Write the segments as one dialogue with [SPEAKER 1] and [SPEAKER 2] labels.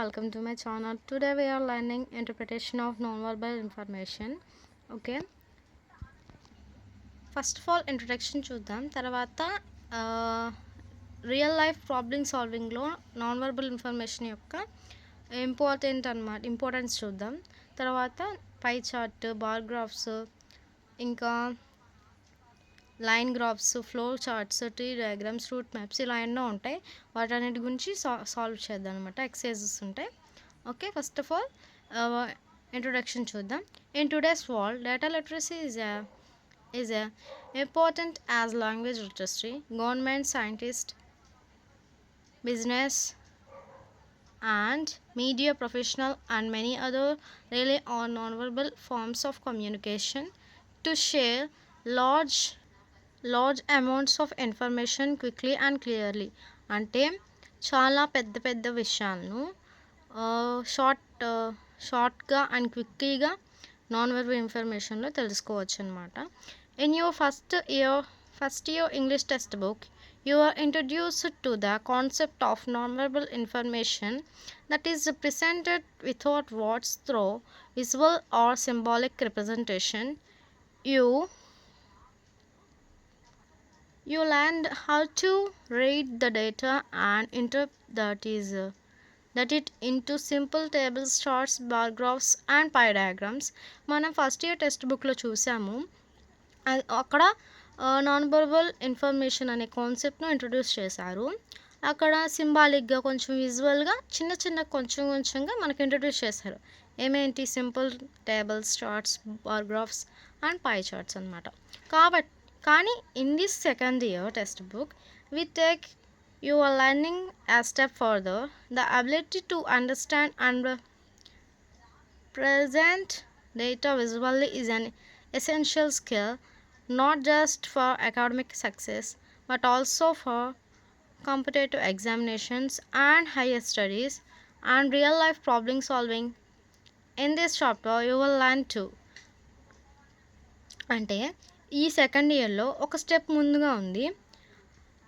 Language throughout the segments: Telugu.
[SPEAKER 1] welcome to my channel. Today we are learning interpretation of non-verbal information. Okay, first of all introduction చూద్దాం. తర్వాత రియల్ లైఫ్ ప్రాబ్లమ్ సాల్వింగ్లో నాన్ వర్బల్ ఇన్ఫర్మేషన్ యొక్క ఇంపార్టెన్స్ చూద్దాం. తర్వాత పై చార్ట్, బార్ గ్రాఫ్స్, ఇంకా line graphs, flow charts, tree diagrams, route maps ఇలా ఎన్నో ఉంటాయి. వాటన్నిటి గురించి సాల్వ్ చేద్దాం అనమాట. ఎక్సర్సైజెస్ ఉంటాయి. Okay, first of all introduction చూద్దాం. In today's world data literacy is a important as language literacy. Government, scientists, business and media professional and many other rely on non-verbal forms of communication to share large amounts of information quickly and clearly. అంటే చాలా పెద్ద విషయాలను షార్ట్గా అండ్ క్విక్లీగా నాన్ వెర్బల్ ఇన్ఫర్మేషన్లో తెలుసుకోవచ్చు అనమాట. In your first year English text book you are introduced to the concept of nonverbal information that is presented without words through visual or symbolic representation. You learned how to read the data and interpret that it into simple tables, charts, bar graphs and pie diagrams. మనం ఫస్ట్ ఇయర్ టెక్స్ట్ బుక్లో చూసాము. అక్కడ నాన్ వర్బల్ ఇన్ఫర్మేషన్ అనే కాన్సెప్ట్ను ఇంట్రొడ్యూస్ చేశారు. అక్కడ సింబాలిక్గా, కొంచెం విజువల్గా, చిన్న కొంచెంగా మనకు ఇంట్రొడ్యూస్ చేశారు. ఏమేంటి? Simple tables, charts, bar graphs and pie charts అనమాట. కానీ in this second year textbook you are learning a step further. The ability to understand and present data visually is an essential skill, not just for academic success but also for competitive examinations and higher studies and real life problem solving. In this chapter you will learn to అంటే ఈ సెకండ్ ఇయర్లో ఒక స్టెప్ ముందుగా ఉంది.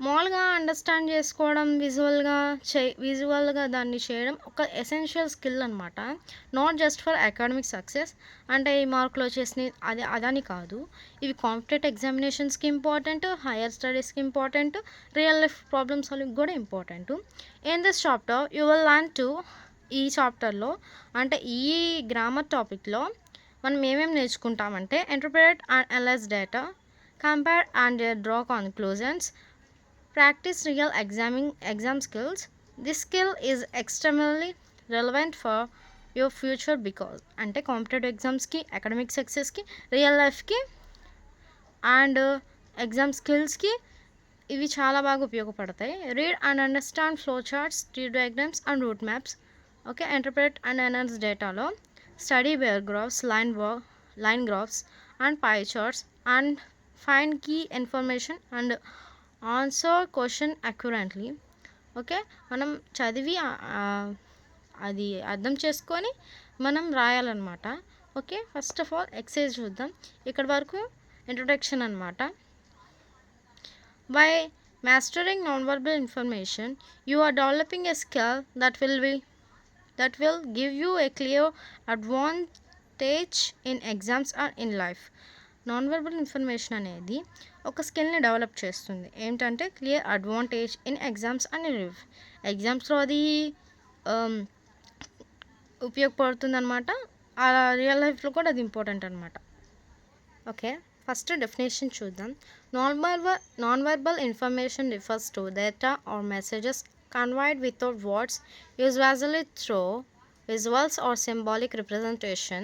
[SPEAKER 1] మామూలుగా అండర్స్టాండ్ చేసుకోవడం, విజువల్గా దాన్ని చేయడం ఒక ఎసెన్షియల్ స్కిల్ అనమాట. Not just for academic success, అంటే ఈ మార్కులు వచ్చేసినాయి అదని కాదు. ఇవి కాంపిటేటివ్ ఎగ్జామినేషన్స్కి ఇంపార్టెంట్, హైయర్ స్టడీస్కి important, real life problem solving కూడా important. In this chapter you will learn to, ఈ చాప్టర్లో అంటే ఈ గ్రామర్ టాపిక్లో మనం ఏమేమి నేర్చుకుంటామంటే interpret and analyse data, compare and draw conclusions, practice real exam skills. This skill is extremely relevant for your future because అంటే కాంపిటేటివ్ ఎగ్జామ్స్కి, అకాడమిక్ సక్సెస్కి, రియల్ లైఫ్కి అండ్ ఎగ్జామ్ స్కిల్స్కి ఇవి చాలా బాగా ఉపయోగపడతాయి. Read and understand flow charts, tree diagrams and route maps. Okay, interpret and analyse డేటాలో study bar graphs, line graphs and pie charts and find key information and answer question accurately. Okay, మనం చదివి అది అర్థం చేసుకొని మనం రాయాలన్నమాట. Okay, first of all exercise చూద్దాం. ఇక్కడ వరకు ఇంట్రొడక్షన్ అనమాట. By mastering non verbal information you are developing a skill that will give you a clear advantage in exams and in life. Non verbal information అనేది ఒక స్కిల్ని డెవలప్ చేస్తుంది. ఏంటంటే clear advantage in exams and Rev. ఎగ్జామ్స్లో అది ఉపయోగపడుతుంది అనమాట. రియల్ లైఫ్లో కూడా అది ఇంపార్టెంట్ అనమాట. ఓకే, ఫస్ట్ డెఫినేషన్ చూద్దాం. Non verbal information refers to data or messages conveyed without words, usually through visuals or symbolic representation.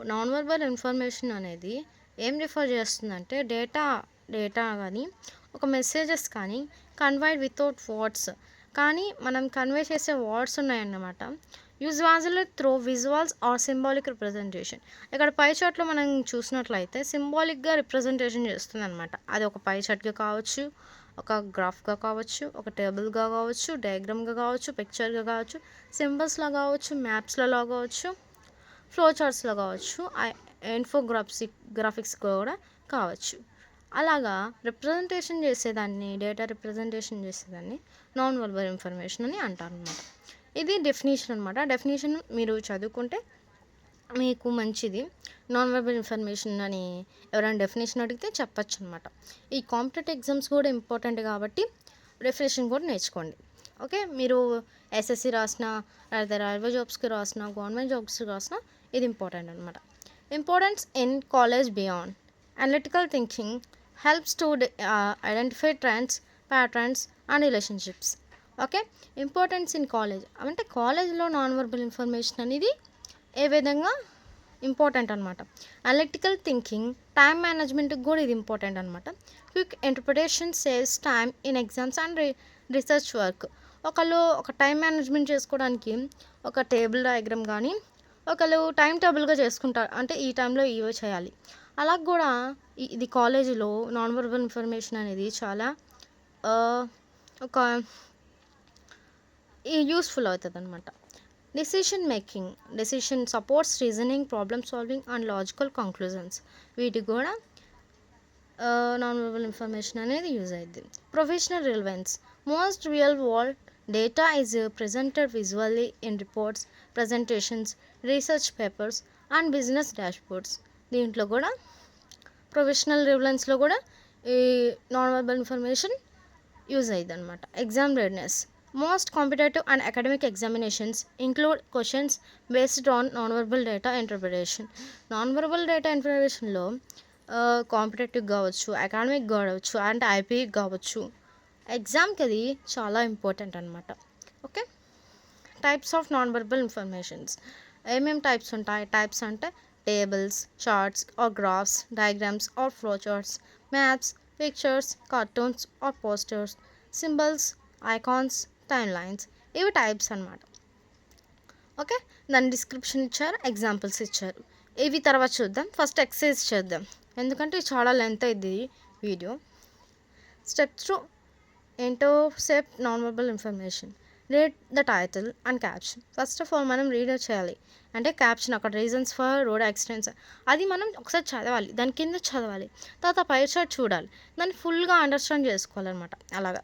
[SPEAKER 1] Non verbal information అనేది ఏం రిఫర్ చేస్తుందంటే డేటా కానీ ఒక మెసేజెస్ కానీ కన్వైడ్ వితౌట్ వర్డ్స్, కానీ మనం కన్వే చేసే వర్డ్స్ ఉన్నాయన్నమాట. Usually through visuals or symbolic representation. ఇక్కడ పై చార్ట్లో మనం చూసినట్లయితే సింబాలిక్గా రిప్రజెంటేషన్ చేస్తుంది అనమాట. అది ఒక పై చార్ట్గా కావచ్చు, ఒక గ్రాఫ్గా కావచ్చు, ఒక టేబుల్గా కావచ్చు, డయాగ్రామ్గా కావచ్చు, పిక్చర్గా కావచ్చు, సింబల్స్లో కావచ్చు, మ్యాప్స్లలో కావచ్చు, ఫ్లో చార్ట్స్లో కావచ్చు, గ్రాఫిక్స్ కూడా కావచ్చు. అలాగా రిప్రజెంటేషన్ చేసేదాన్ని, డేటా రిప్రజెంటేషన్ చేసేదాన్ని నాన్ వర్బల్ ఇన్ఫర్మేషన్ అని అంటారు అన్నమాట. ఇది డెఫినేషన్ అనమాట. డెఫినేషన్ మీరు చదువుకుంటే మీకు మంచిది. నాన్ వెర్బల్ ఇన్ఫర్మేషన్ అని ఎవరైనా డెఫినేషన్ అడిగితే చెప్పొచ్చు అనమాట. ఈ కాంపిటేటివ్ ఎగ్జామ్స్ కూడా ఇంపార్టెంట్ కాబట్టి డెఫినేషన్ కూడా నేర్చుకోండి. ఓకే, మీరు ఎస్ఎస్సి రాసినా లేదా రైల్వే జాబ్స్కి రాసినా గవర్నమెంట్ జాబ్స్కి రాసినా ఇది ఇంపార్టెంట్ అనమాట. Importance in college beyond analytical thinking helps to identify trends, patterns and relationships. Okay, importance in college అంటే కాలేజ్లో నాన్ వెర్బల్ ఇన్ఫర్మేషన్ అనేది ఏ విధంగా ఇంపార్టెంట్ అనమాట. అనలిటికల్ థింకింగ్, టైం మేనేజ్మెంట్కి కూడా ఇది ఇంపార్టెంట్ అనమాట. Quick interpretation saves time in exams and research work. ఒకళ్ళు ఒక టైం మేనేజ్మెంట్ చేసుకోవడానికి ఒక టేబుల్ డయాగ్రామ్ కానీ ఒకళ్ళు టైం టేబుల్గా చేసుకుంటారు, అంటే ఈ టైంలో ఇవే చేయాలి. అలా కూడా ఇది కాలేజీలో నాన్ వెర్బల్ ఇన్ఫర్మేషన్ అనేది చాలా ఒక యూస్ఫుల్ అవుతుంది అనమాట. Decision supports reasoning, problem solving and logical conclusions. వీటికి కూడా నాన్ వెర్బల్ ఇన్ఫర్మేషన్ అనేది యూజ్ అయ్యింది. Professional relevance most real world data is presented visually in reports, presentations, research papers and business dashboards. దీంట్లో కూడా ప్రొఫెషనల్ రిలవెన్స్లో కూడా ఈ నాన్ వెర్బల్ ఇన్ఫర్మేషన్ యూజ్ అయ్యింది అనమాట. Exam readiness most competitive and academic examinations include questions based on non verbal data interpretation. Non verbal data ఇంటర్ప్రిటేషన్లో కాంపిటేటివ్ కావచ్చు, అకాడమిక్ కావచ్చు అండ్ ఐపీ కావచ్చు, ఎగ్జామ్కి అది చాలా ఇంపార్టెంట్ అనమాట. Okay, types of non verbal informations ఏమేమి టైప్స్ ఉంటాయి? టైప్స్ అంటే tables, charts or graphs, diagrams or flow charts, maps, pictures, cartoons or posters, symbols, icons, time lines. ఇవి టైప్స్ అనమాట. ఓకే, దాని డిస్క్రిప్షన్ ఇచ్చారు, ఎగ్జాంపుల్స్ ఇచ్చారు. ఇవి తర్వాత చూద్దాం. ఫస్ట్ ఎక్సర్సైజ్ చేద్దాం, ఎందుకంటే చాలా లెంత్ అయింది video. Steps to intercept non verbal information. Read the title and caption. First of all మనం రీడ్ చేయాలి, అంటే క్యాప్షన్ అక్కడ రీజన్స్ ఫర్ రోడ్ యాక్సిడెంట్స్ అది మనం ఒకసారి చదవాలి, దాని కింద చదవాలి, తర్వాత పై చార్ట్ చూడాలి, దాన్ని ఫుల్గా అండర్స్టాండ్ చేసుకోవాలన్నమాట. అలాగా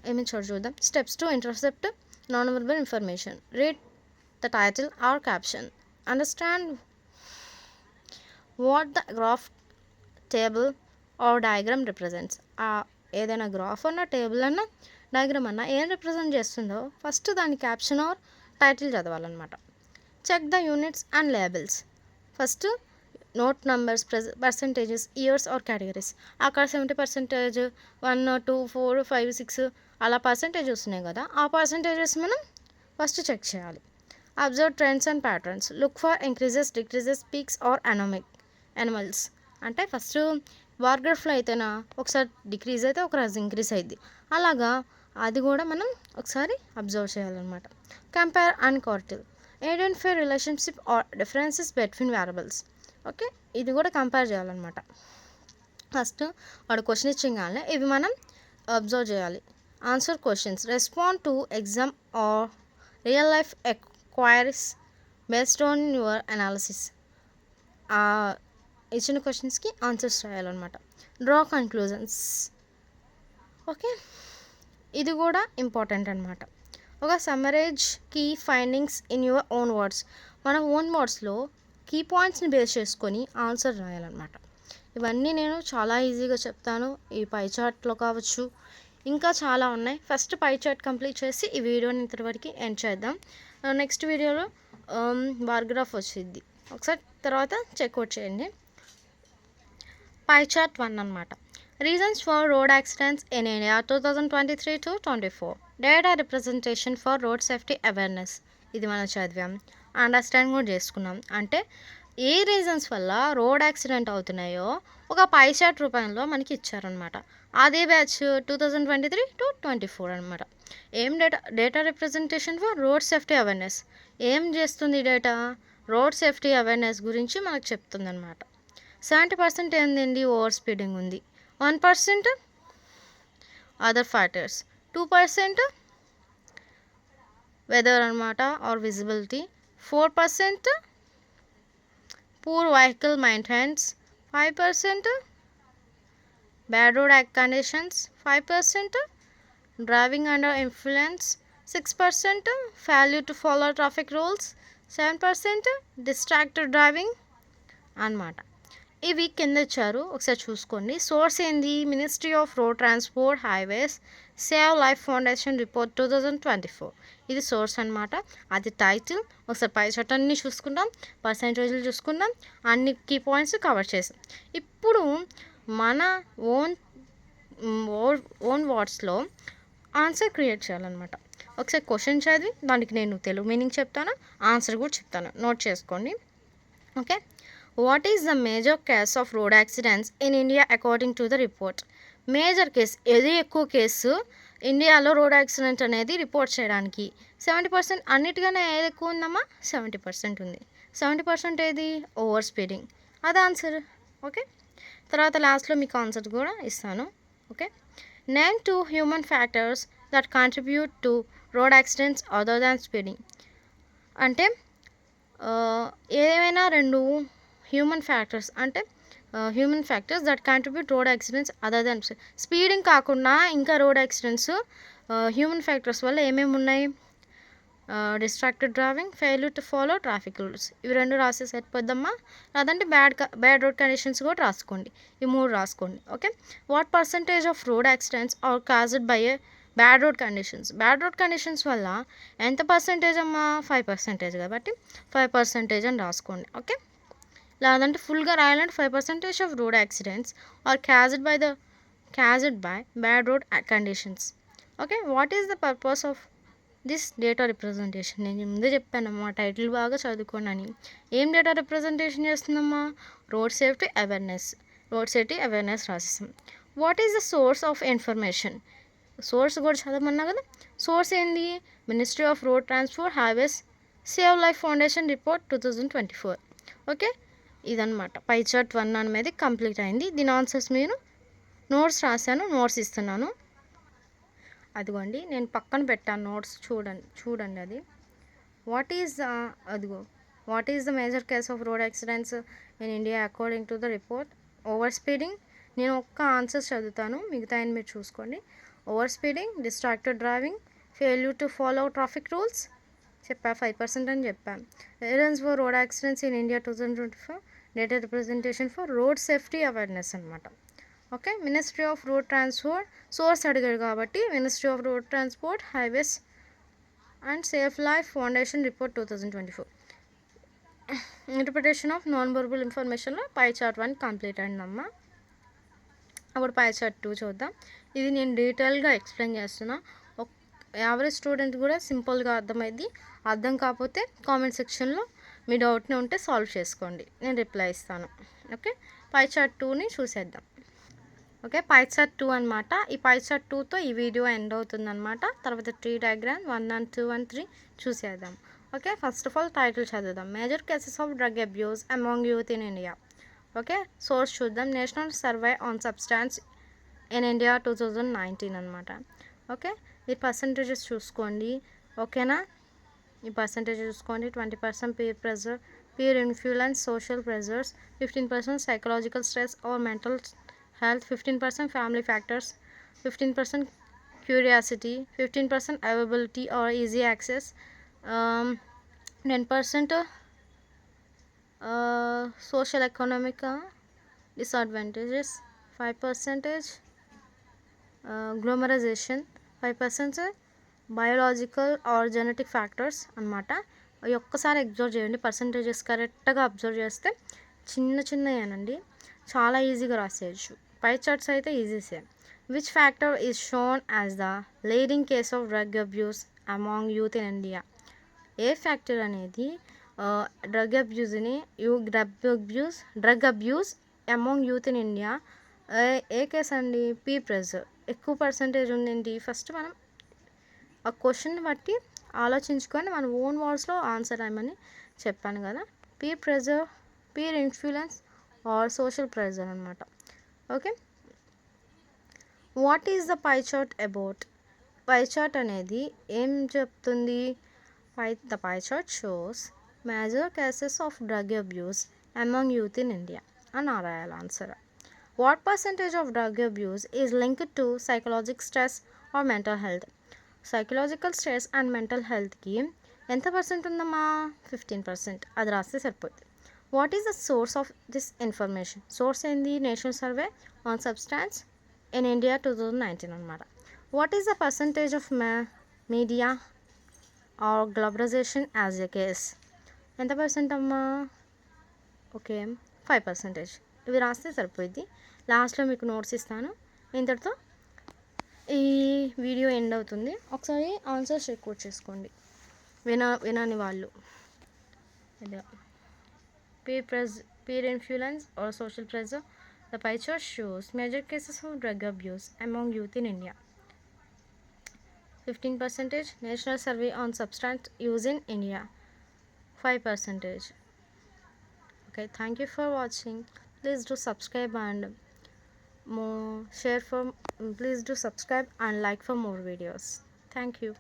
[SPEAKER 1] ఏమేమి చోటు చూద్దాం. Steps to intercept non verbal information. Read the title or caption. Understand what the graph, table or diagram represents. ఏదైనా గ్రాఫ్ అన్నా టేబుల్ అన్నా డయాగ్రామ్ అన్నా ఏం రిప్రజెంట్ చేస్తుందో ఫస్ట్ దాని క్యాప్షన్ ఆర్ టైటిల్ చదవాలన్నమాట. Check the units and labels. First note numbers, percentages, years or categories. అక్కడ 70%, 1, 2, 4, 5, 6 అలా పర్సంటేజ్ వస్తున్నాయి కదా, ఆ పర్సంటేజెస్ మనం ఫస్ట్ చెక్ చేయాలి. Observe trends and patterns. Look for increases, decreases, peaks or anomalies. అంటే ఫస్ట్ బార్ గ్రాఫ్లో అయితేనా ఒకసారి డిక్రీజ్ అయితే ఒకసారి ఇంక్రీజ్ అయింది, అలాగా అది కూడా మనం ఒకసారి అబ్జర్వ్ చేయాలన్నమాట. Compare and correlate. Identify relationship or differences between variables. Okay, ఇది కూడా కంపేర్ చేయాలన్నమాట. ఫస్ట్ వాడు క్వశ్చన్ ఇచ్చింగానే ఇవి మనం అబ్జర్వ్ చేయాలి. Answer questions. Respond to exam or real life enquiries based on your analysis. ఇచ్చిన క్వశ్చన్స్కి ఆన్సర్స్ రాయాలన్నమాట. Draw conclusions. ఓకే, ఇది కూడా ఇంపార్టెంట్ అనమాట. ఒక summarise key findings in your own words. మన ఓన్ వర్డ్స్లో కీ పాయింట్స్ని బేస్ చేసుకొని ఆన్సర్ రాయాలన్నమాట. ఇవన్నీ నేను చాలా ఈజీగా చెప్తాను, ఈ పై చార్ట్లో కావచ్చు, ఇంకా చాలా ఉన్నాయి. ఫస్ట్ పై చార్ట్ కంప్లీట్ చేసి ఈ వీడియోని ఇంతవరకు ఎండ్ చేద్దాం. నెక్స్ట్ వీడియోలో బార్ గ్రాఫ్ వచ్చింది, ఒకసారి తర్వాత చెక్అవుట్ చేయండి. పై చార్ట్ 1 అనమాట. Reasons for road accidents in India 2023-24. Data representation for road safety awareness. ఇది మనం చదివాం, అండర్స్టాండ్ కూడా చేసుకున్నాం. అంటే ఏ రీజన్స్ వల్ల రోడ్ యాక్సిడెంట్ అవుతున్నాయో ఒక పై చార్ట్ రూపంలో మనకి ఇచ్చారనమాట. అదే బ్యాచ్ 2023-24 అనమాట. ఏం data representation for road safety awareness. ఏం చేస్తుంది డేటా? రోడ్ సేఫ్టీ అవేర్నెస్ గురించి మనకు చెప్తుంది అనమాట. 70% ఏందండి, ఓవర్ స్పీడింగ్ ఉంది. 1% అదర్ ఫ్యాక్టర్స్. 2% వెదర్ అనమాట or visibility. 4% poor vehicle maintenance. 5% bad road conditions. 5% driving under influence. 6% failure to follow traffic rules, 7% distracted driving అన్నమాట. ఇవి కింద ఇచ్చారు, ఒకసారి చూసుకోండి. సోర్స్ ఏంది? Ministry of road transport highways save life foundation report 2024. ఇది సోర్స్ అనమాట. అది టైటిల్. ఒకసారి పై చట్టాన్ని చూసుకుందాం, పర్సెంటేజ్లు చూసుకుందాం, అన్ని కీ పాయింట్స్ కవర్ చేసాం. ఇప్పుడు మన ఓన్ వర్డ్స్లో ఆన్సర్ క్రియేట్ చేయాలన్నమాట. ఒకసారి క్వశ్చన్ చదివి దానికి నేను తెలుగు మీనింగ్ చెప్తాను, ఆన్సర్ కూడా చెప్తాను, నోట్ చేసుకోండి. Okay. What is the major case of road accidents in India according to the report? Major case ఏది? ఎక్కువ కేసు ఇండియాలో రోడ్ యాక్సిడెంట్ అనేది రిపోర్ట్ చేయడానికి 70%. అన్నిటికన్నా ఏది ఎక్కువ ఉందమ్మా? 70% ఉంది. 70% ఏది? Over speeding. అది ఆన్సర్. ఓకే. తర్వాత లాస్ట్లో మీకు ఆన్సర్ కూడా ఇస్తాను. Okay. Name 2 human factors that contribute to road accidents other than speeding. అంటే ఏవైనా 2 human factors that contribute road accidents other than speeding కాకుండా ఇంకా రోడ్ యాక్సిడెంట్స్ హ్యూమన్ ఫ్యాక్టర్స్ వల్ల ఏమేమి ఉన్నాయి? Distracted driving, failure to follow traffic rules. ఇవి 2 రాస్తే సరిపోద్దమ్మా. లేదంటే బ్యాడ్ రోడ్ కండిషన్స్ కూడా రాసుకోండి. ఈ 3 రాసుకోండి. Okay. What percentage of road accidents are caused by a bad road conditions? Bad road conditions వల్ల ఎంత పర్సంటేజ్ అమ్మా? 5% కాబట్టి 5% అని రాసుకోండి. ఓకే. లేదంటే ఫుల్గా రాయాలంటే 5% of road accidents are caused by bad road conditions. Okay. What is the purpose of this data representation? నేను ముందే చెప్పానమ్మా, టైటిల్ బాగా చదువుకోండి అని. ఏం డేటా రిప్రజెంటేషన్ చేస్తుందమ్మా? రోడ్ సేఫ్టీ అవేర్నెస్ రాసేసాం. What is the source of information? Source కూడా చదవమన్నా కదా. సోర్స్ ఏంది? Ministry of road transport highways save life foundation report 2024. Okay. ఇదన్నమాట. పై చార్ట్ 1 అనేది కంప్లీట్ అయింది. దీని ఆన్సర్స్ మీరు నోట్స్ రాశాను, నోట్స్ ఇస్తున్నాను. అదిగోండి, నేను పక్కన పెట్టాను నోట్స్, చూడండి అది. What is the major case of road accidents in India according to the report? Over speeding. నేను ఒక్క ఆన్సర్స్ చదువుతాను, మిగతా మీరు చూసుకోండి. Over speeding, distracted driving, failure to follow traffic rules చెప్పా, 5% అని చెప్పాను. Reasons for road accidents in India 2024 data representation for road safety awareness అనమాట. Okay. Ministry of road transport source అడిగారు కాబట్టి ministry of road transport highways and safe life foundation report 2024. Interpretation of non verbal ఇన్ఫర్మేషన్లో పై చార్ట్ 1 కంప్లీట్ అయిందమ్మా. అప్పుడు పై చార్ట్ 2 చూద్దాం. ఇది నేను డీటెయిల్గా ఎక్స్ప్లెయిన్ చేస్తున్నా. యావరేజ్ స్టూడెంట్ కూడా సింపుల్గా అర్థమైంది. అర్థం కాకపోతే కామెంట్ సెక్షన్లో మీ డౌట్ని ఉంటే సాల్వ్ చేసుకోండి, నేను రిప్లై ఇస్తాను. ఓకే. పై చార్ట్ 2ని చూసేద్దాం. ఓకే. పై చార్ట్ 2 అనమాట. ఈ పై చార్ట్ 2తో ఈ వీడియో ఎండ్ అవుతుందన్నమాట. తర్వాత ట్రీ డయాగ్రామ్ 1 and 2 and 3 చూసేద్దాం. Okay. First of all title చదువుదాం. Major cases of drug abuse among youth in India. Okay. Source చూద్దాం. National survey on substance in India 2019 అనమాట. ఓకే. ఈ పర్సంటేజెస్ చూసుకోండి. ఓకేనా? ఈ పర్సంటేజ్ చూసుకోండి. 20% peer pressure, peer influence, social pressures, 15% psychological stress or mental health, 15% family factors, 15% curiosity, 15% availability or easy access, 10% social economic disadvantages, 5% glamorization, 5% biological or genetic factors అనమాట. ఒక్కసారి అబ్జర్వ్ చేయండి. పర్సంటేజెస్ కరెక్ట్గా అబ్జర్వ్ చేస్తే చిన్నయేనండి, చాలా ఈజీగా రాసేయచ్చు. పై చార్ట్స్ అయితే ఈజీసే. Which factor is shown as the leading case of drug abuse among youth in India? ఏ ఫ్యాక్టర్ అనేది drug abuse among youth in India ఏ కేస్ అండి? Peer pressure. ఎక్కువ పర్సంటేజ్ ఉందేంటి? ఫస్ట్ మనం ఆ క్వశ్చన్ బట్టి ఆలోచించుకొని మన ఓన్ వర్డ్స్లో ఆన్సర్ రాయమని చెప్పాను కదా. Peer pressure, peer influence or social pressure అనమాట. Okay. What is the pie chart about? Pie chart అనేది ఏం చెప్తుంది? The pie chart shows major cases of drug abuse among youth in India అని రాయాలి answer. What percentage of drug abuse is linked to psychological stress or mental health? Psychological stress and mental హెల్త్కి ఎంత పర్సెంట్ ఉందమ్మా? 15%. అది రాస్తే సరిపోద్ది. What is the source of this information? Source ఏంది? National survey on substance in India 2019 అనమాట. What is the percentage of media or globalization as a case? ఎంత పర్సెంట్ అమ్మా? ఓకే, 5%. ఇవి రాస్తే సరిపోయింది. లాస్ట్లో మీకు నోట్స్ ఇస్తాను. ఇంతటితో ఈ వీడియో ఎండ్ అవుతుంది. ఒకసారి ఆన్సర్స్ రికార్డ్ చేసుకోండి వినని వాళ్ళు. Peer influence or social pressure. The pie chart shows major cases of drug abuse among youth in India. 15%. National survey on substance use in India. 5%. Okay, thank you for watching. Please do subscribe and please do subscribe and like for more videos. Thank you.